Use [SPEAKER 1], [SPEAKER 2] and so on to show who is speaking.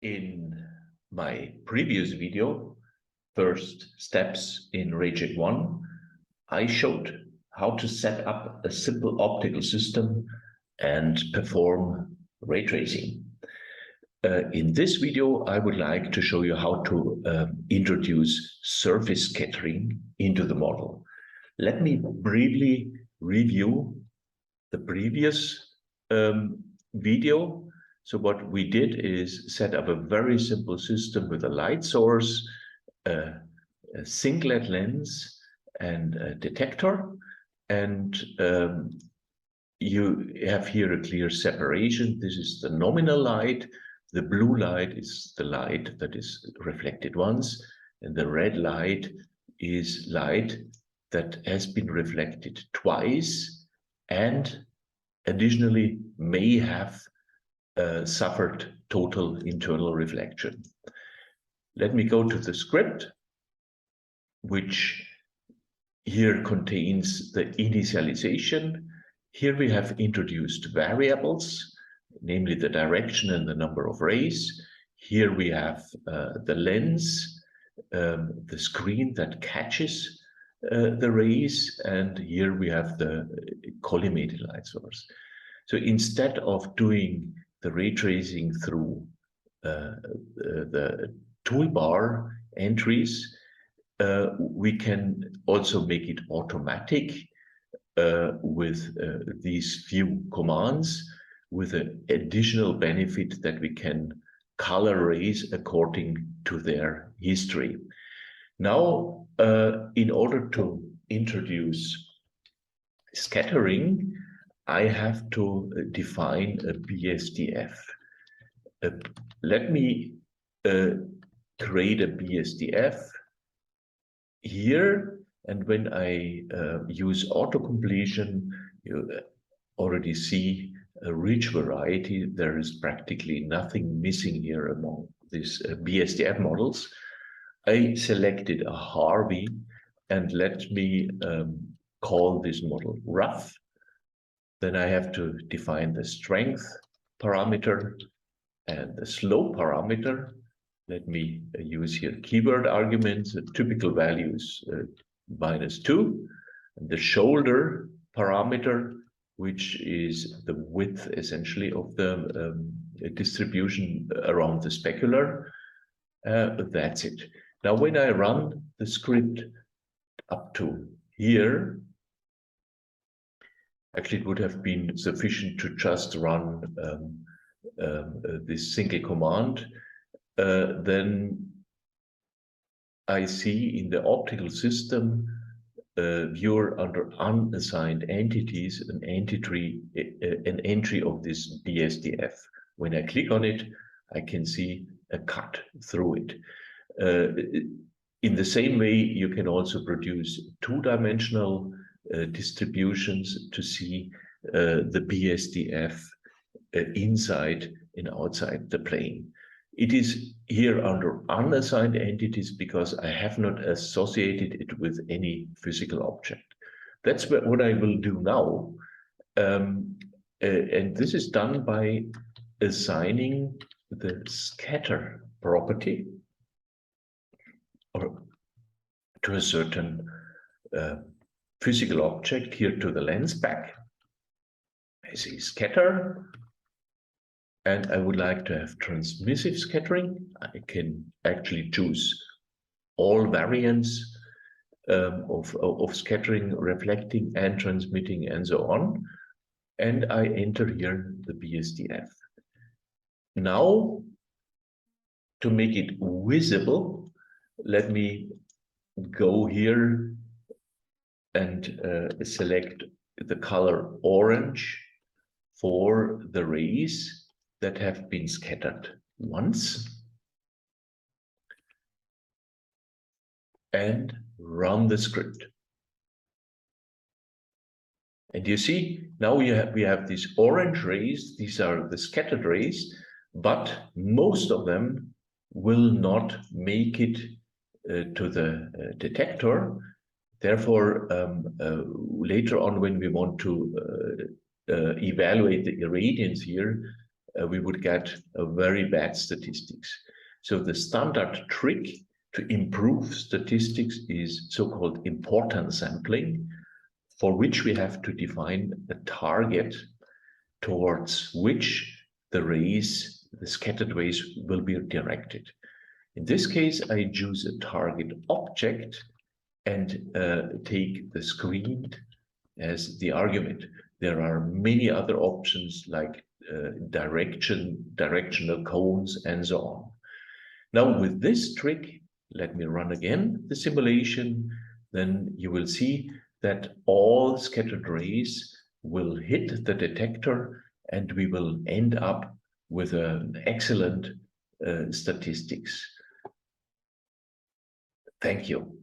[SPEAKER 1] In my previous video, First Steps in RayJack 1, I showed how to set up a simple optical system and perform ray tracing. In this video, I would like to show you how to introduce surface scattering into the model. Let me briefly review the previous video. So what we did is set up a very simple system with a light source, a singlet lens, and a detector. And you have here a clear separation. This is the nominal light. The blue light is the light that is reflected once, and the red light is light that has been reflected twice and additionally may have suffered total internal reflection. Let me go to the script, which here contains the initialization. Here we have introduced variables, namely the direction and the number of rays. Here we have the lens, the screen that catches the rays, and here we have the collimated light source. So instead of doing the ray tracing through the toolbar entries, we can also make it automatic with these few commands, with an additional benefit that we can color rays according to their history. Now, in order to introduce scattering, I have to define a BSDF. Let me create a BSDF here, and when I use auto-completion, you already see a rich variety. There is practically nothing missing here among these BSDF models. I selected a Harvey, and let me call this model rough. Then I have to define the strength parameter and the slope parameter. Let me use here keyword arguments. The typical value is -2. And the shoulder parameter, which is the width essentially of the distribution around the specular. That's it. Now, when I run the script up to here, actually, it would have been sufficient to just run this single command. Then I see in the optical system viewer under unassigned entities an entry of this BSDF. When I click on it, I can see a cut through it. In the same way, you can also produce two-dimensional distributions to see the BSDF inside and outside the plane. It is here under unassigned entities because I have not associated it with any physical object. That's what I will do now. And this is done by assigning the scatter property or to a certain physical object here to the lens back. I see scatter, and I would like to have transmissive scattering. I can actually choose all variants of scattering, reflecting and transmitting and so on. And I enter here the BSDF. Now, to make it visible, let me go here and select the color orange for the rays that have been scattered once, and run the script. And you see, now we have these orange rays. These are the scattered rays, but most of them will not make it to the detector. Therefore, later on, when we want to evaluate the irradiance here, we would get a very bad statistics. So the standard trick to improve statistics is so-called importance sampling, for which we have to define a target towards which the rays, the scattered rays, will be directed. In this case, I choose a target object and take the screened as the argument. There are many other options like directional cones, and so on. Now with this trick, let me run again the simulation, then you will see that all scattered rays will hit the detector and we will end up with an excellent statistics. Thank you.